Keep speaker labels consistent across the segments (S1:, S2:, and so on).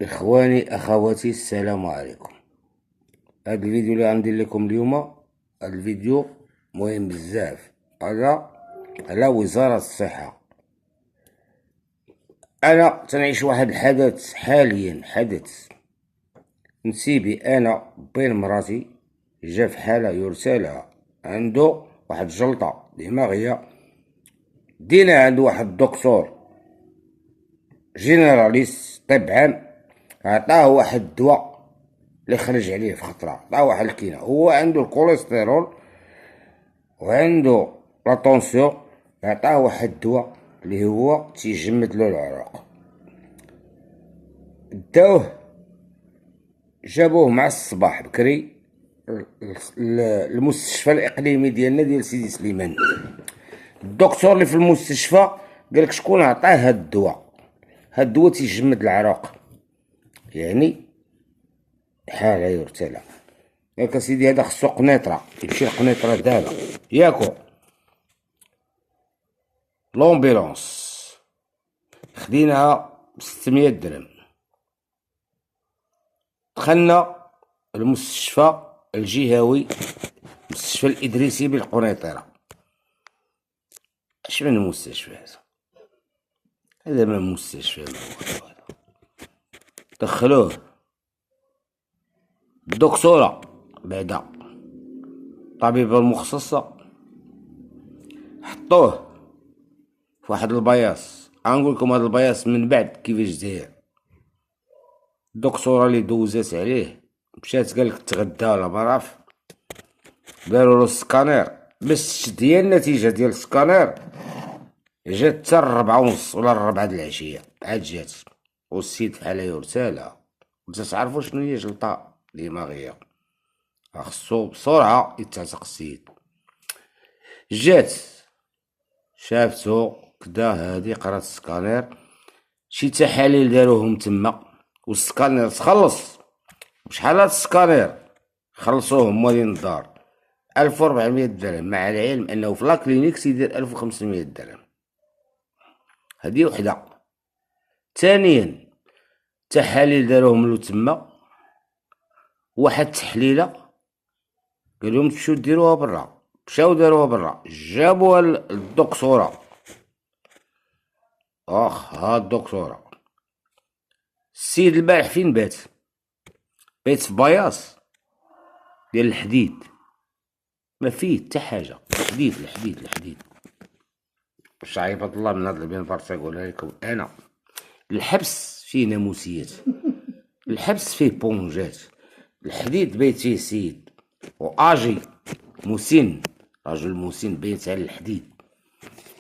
S1: إخواني أخواتي السلام عليكم. هذا الفيديو اللي غندير لكم اليوم، هذا الفيديو مهم بزاف على وزارة الصحة. أنا تنعيش واحد الحدث حاليا، حدث نسيبي أنا بين مراتي. جا في حالة يرسلها عنده واحد جلطة دماغية، دينا عنده واحد الدكتور جينيراليست طب عام، عطاه واحد الدواء اللي خرج عليه في خطرة، عطاه واحد الكينة. هو عنده الكوليسترول وعنده لاتونسيون، عطاه واحد الدواء اللي هو تيجمد له العروق. داوه جابوه مع الصباح بكري المستشفى الاقليمي ديالنا ديال سيدي سليمان. الدكتور اللي في المستشفى قالك شكون عطاه هاد الدواء؟ هاد الدواء تيجمد العروق، يعني حالة يرتلى. ياك سيدي هذا خصو قنيطرة، يمشي لقنيطرة دابا ياكو. لومبيلونس خديناها ب600 درهم، دخلنا المستشفى الجهوي، المستشفى الإدريسي بالقنيطرة. اش من المستشفى هذا ما مستشفى، ما هو هذا. دخلوه الدكتورة بعدا الطبيبة المختصة، حطوه في واحد البياص. غنقول لكم هذا البياص من بعد كيفاش داير. الدكتورة اللي دوزات عليه مشات قالك تغدى ولا بعرف، داروا له السكانير باش تشد هي النتيجة ديال السكانير. جات حتى 4:30 ولا 4 د العشية عاد جات، والسيد في حالة يرسالها. تعرفوا شنو هي جلطة دماغية، خصو بسرعة يتعتق السيد. جات شافتو كدا هادي، قرات السكانير، شي تحاليل داروهم تما، والسكانير تخلص. شحال هاد السكانير خلصوهم مالين الدار 1400 درهم، مع العلم انه في لاكلينيك تيدير 1500 درهم. هادي وحدة. ثانيا تحاليل داروهم له تما، واحد التحليلة قال لهم تمشيو ديروها برا، مشاو داروها برا، جابوها للدكتورة. ها الدكتورة. السيد البارح فين بات؟ بيت في بياص ديال الحديد، ما فيه حتى حاجة، الحديد الحديد الحديد. باش عيبط الله من هاد البنفار تنقولها لكم انا. الحبس فيه ناموسيات، الحبس فيه بونجات. الحديد بيت فيه سيد واجي مسن، راجل مسن بيت على الحديد.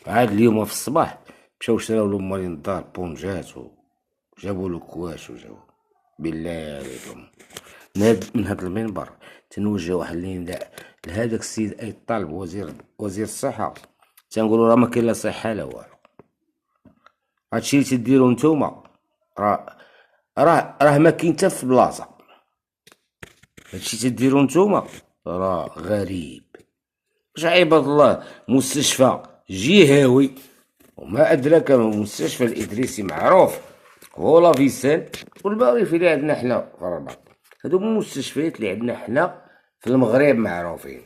S1: عاد اليوم في الصباح مشاو شراو له مالين الدار بونجات وجابوا له كواش وجابوا. بالله عليكم من هاد المنبر تنوجه واحد النداء لهذاك السيد اي طالب وزير الصحة، تنقولوا راه ما كاين لا صحة لا والو. هادشي اللي تديرو نتوما راه ما كاين حتى في بلاصة. هادشي تديرو نتوما راه غريب. واش عباد الله، مستشفى جهوي وما ادراك مستشفى الادريسي معروف هو لافيسان، والباقي في اللي عندنا حنا في الرباط. هادو المستشفيات اللي عندنا حنا في المغرب معروفين.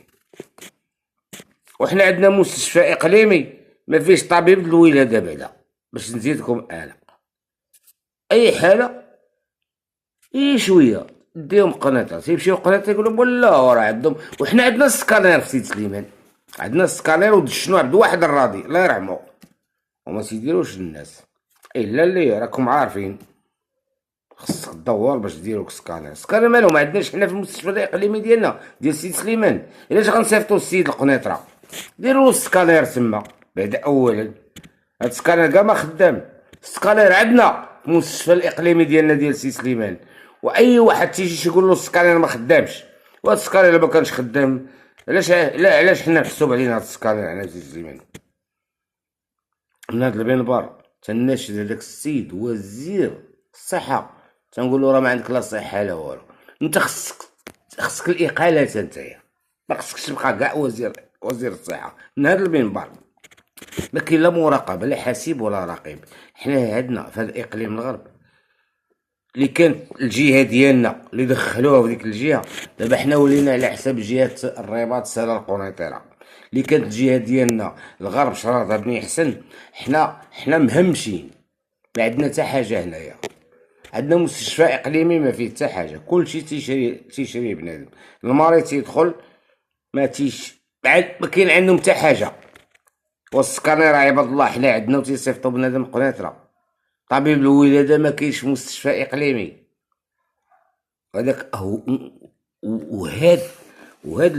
S1: وحنا عندنا مستشفى اقليمي ما فيش طبيب الولاده. بعدا باش نزيدكم انا، اي حاله اي شويه ديهم قناطر، تيمشيو قناطر يقولوا ولا راه عندهم. وحنا عندنا السكانير في سيد سليمان، عندنا السكانير ودشنو عند واحد الراضي الله يرحمو، وما تيديروش الناس الا اللي راكم عارفين. خصك تدور باش ديروك سكانير. سكانير مالو ما عندناش حنا في المستشفى الاقليمي ديالنا ديال سيد سليمان. الا غنصيفطو السيد القنيطره ديروا له السكانير تما بعدا. اولا هاد السكانير كاع ما خدام. السكانير عندنا في المستشفى الاقليمي ديالنا ديال سيد سليمان، واي واحد تيجي يقول له السكانير ما خدامش. وهاد السكانير الا ما كانش خدام علاش حنا محسوب علينا هاد السكانير هنا في سيد سليمان؟ من هاد المنبر تناشد هذاك السيد وزير الصحة، تنقول له راه ما عندك لا صحة لا والو. انت خصك الإقالة نتايا، ما خصكش تبقى كاع وزير الصحة. من هاد المنبر ما كاين لا مراقبة لا حسيب ولا رقيب. حنا عندنا في هاد الإقليم الغرب اللي كانت الجهه ديالنا اللي دخلوها في ديك الجهه. دابا حنا ولينا على حساب جهه الرباط سالا القنيطره اللي كانت الجهه ديالنا الغرب شراطه بني حسن. حنا مهمشين، ما عندنا حتى حاجه هنايا. عندنا مستشفى اقليمي ما فيه حتى حاجه، كلشي تيشري بنادم. المريض تيدخل ما بعد ما كاين عندهم حتى حاجه. والسكانير عباد الله حنا عندنا وتيصيفطوا بنادم قنيطره. طبيب الولاده ما كاينش مستشفى اقليمي. هذاك هو. وهاد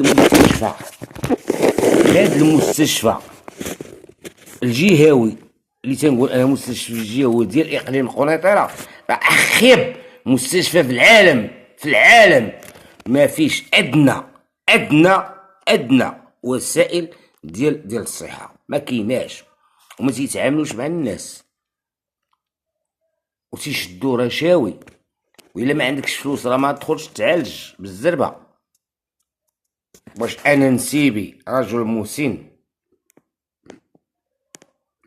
S1: المستشفى، الجهوي اللي تنقول انا مستشفى الجهوي ديال اقليم القنيطره راه اخيب مستشفى في العالم. ما فيش ادنى وسائل ديال الصحه، ما كايناش. وما تيتعاملوش مع الناس وتيشدوا رشاوي. وإلا ما عندكش فلوس راه ما تدخلش تعالج بالزربه. واش انا نسيبي رجل مسن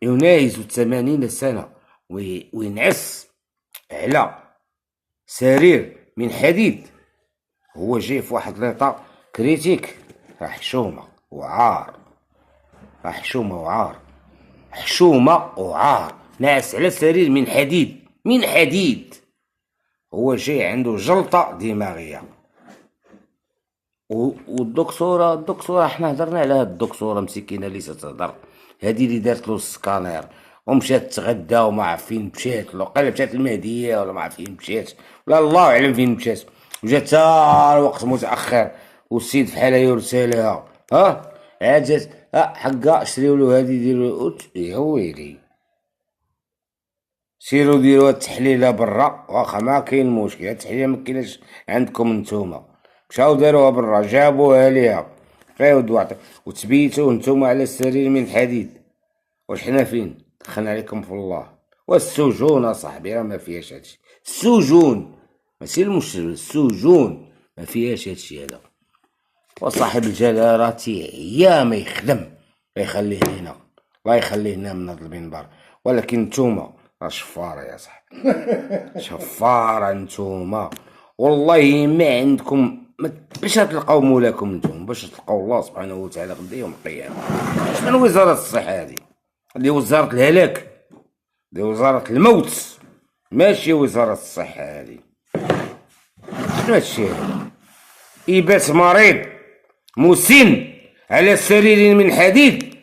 S1: يناهز 80 سنه وينعس على سرير من حديد، هو جاي في واحد ليطا كريتيك؟ راه حشومه وعار، حشومه وعار. ناعس على سرير من حديد، هو جاي عنده جلطه دماغيه. والدكتوره حنا هضرنا على هاد الدكتوره مسكينه اللي تتهضر، هادي اللي دارت له السكانير ومشات تغدى وما عرف فين مشات، ولا قال مشات المهديه ولا ما عرف فين مشات، ولا الله اعلم فين مشات. وجات تا الوقت متاخر والسيد فحال يرسلها عاد جات حقا شريو له هادي ديروا يا ويلي سيروا ديروا التحليله برا واخا ما كاين مشكل. التحليله ما كايناش عندكم نتوما، مشاو داروها برا جابوها ليها غير وتبيتوا نتوما على السرير من حديد. واش حنا فين دخلنا عليكم في الله؟ والسجون اصاحبي راه ما فيهاش هادشي. السجون ماشي المشكل، السجون ما فيهاش هادشي هذا. وصاحب الجلاله تيعيا ما يخدم، يخليه لينا الله يخليه لنا من هذا المنبر. ولكن نتوما راه شفاره يا صاحبي، شفاره نتوما والله ما عندكم باش تلقاو مولاكم نتوما، باش تلقاو الله سبحانه وتعالى غدا يوم القيامه. شنو وزاره الصحه هذه؟ هذه وزاره الهلاك، هذه وزاره الموت، ماشي وزاره الصحه هذه. شنو هادشي هذا؟ إبات مريض مسن على سرير من حديد.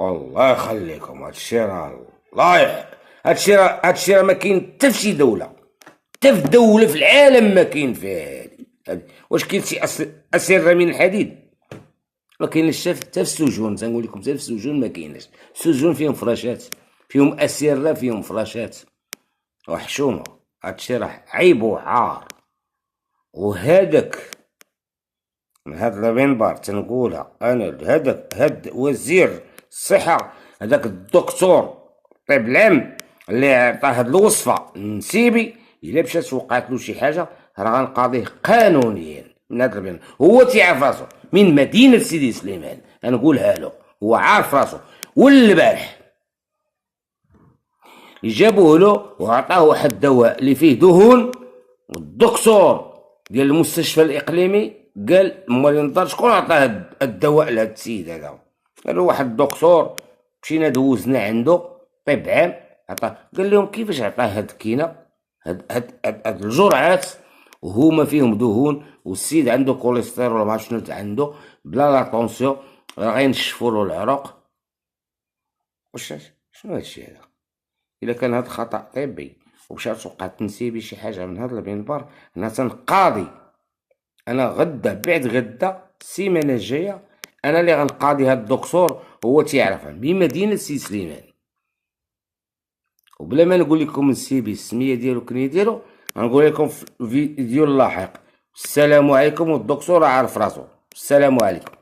S1: الله يخليكم هادشي راه الله هادشي راه ما كاين حتى فشي دوله، حتى في دوله في العالم ما كاين فيها هادي. واش كاين شي اسره من الحديد؟ ما كاينش حتى في السجون. تنقول لكم حتى في السجون ما كاينش. السجون فيهم فراشات، فيهم اسره، فيهم فراشات وحشومه. هادشي راه عيب وعار. وهذاك من هاد المنبر تنقولها انا، هاد وزير الصحه، هذاك الدكتور الطب العام اللي عطاه هاد الوصفه النسيبي، الا مشات وقعت له شي حاجه راه غنقاضيه قانونيا من هاد المنبر. هو تيعرف راسو من مدينه سيدي سليمان، نقولها له هو عارف راسو. والبارح جابوه له وعطاه واحد الدواء اللي فيه دهون، والدكتور ديال المستشفى الاقليمي قال امال ينظر شكون عطاه الدواء لهاد السيد هذا؟ قالوا واحد الدكتور. مشينا دوزنا عنده طب عام عطاه. قال لهم كيفاش عطاه هاد الكينه، هاد الجرعات وهما فيهم دهون، والسيد عنده كوليسترول ما شنو عنده، بلا لا طونسيون راه غينشفوا له العروق. واش شنو هادشي هذا؟ الا كان هاد خطا طبي ومشات وقعت تنسيبي شي حاجه من هاد المنبر، انا تنقاضي. انا غدا بعد غدا السيمانه الجايه انا اللي غنقاضي هاد الدكتور. هو تيعرفها بمدينه سي سليمان، وبلا ما نقول لكم السيبي السميه ديالو كني ديالو، غنقول لكم في الفيديو اللاحق. السلام عليكم. والدكتور عارف راسو. السلام عليكم.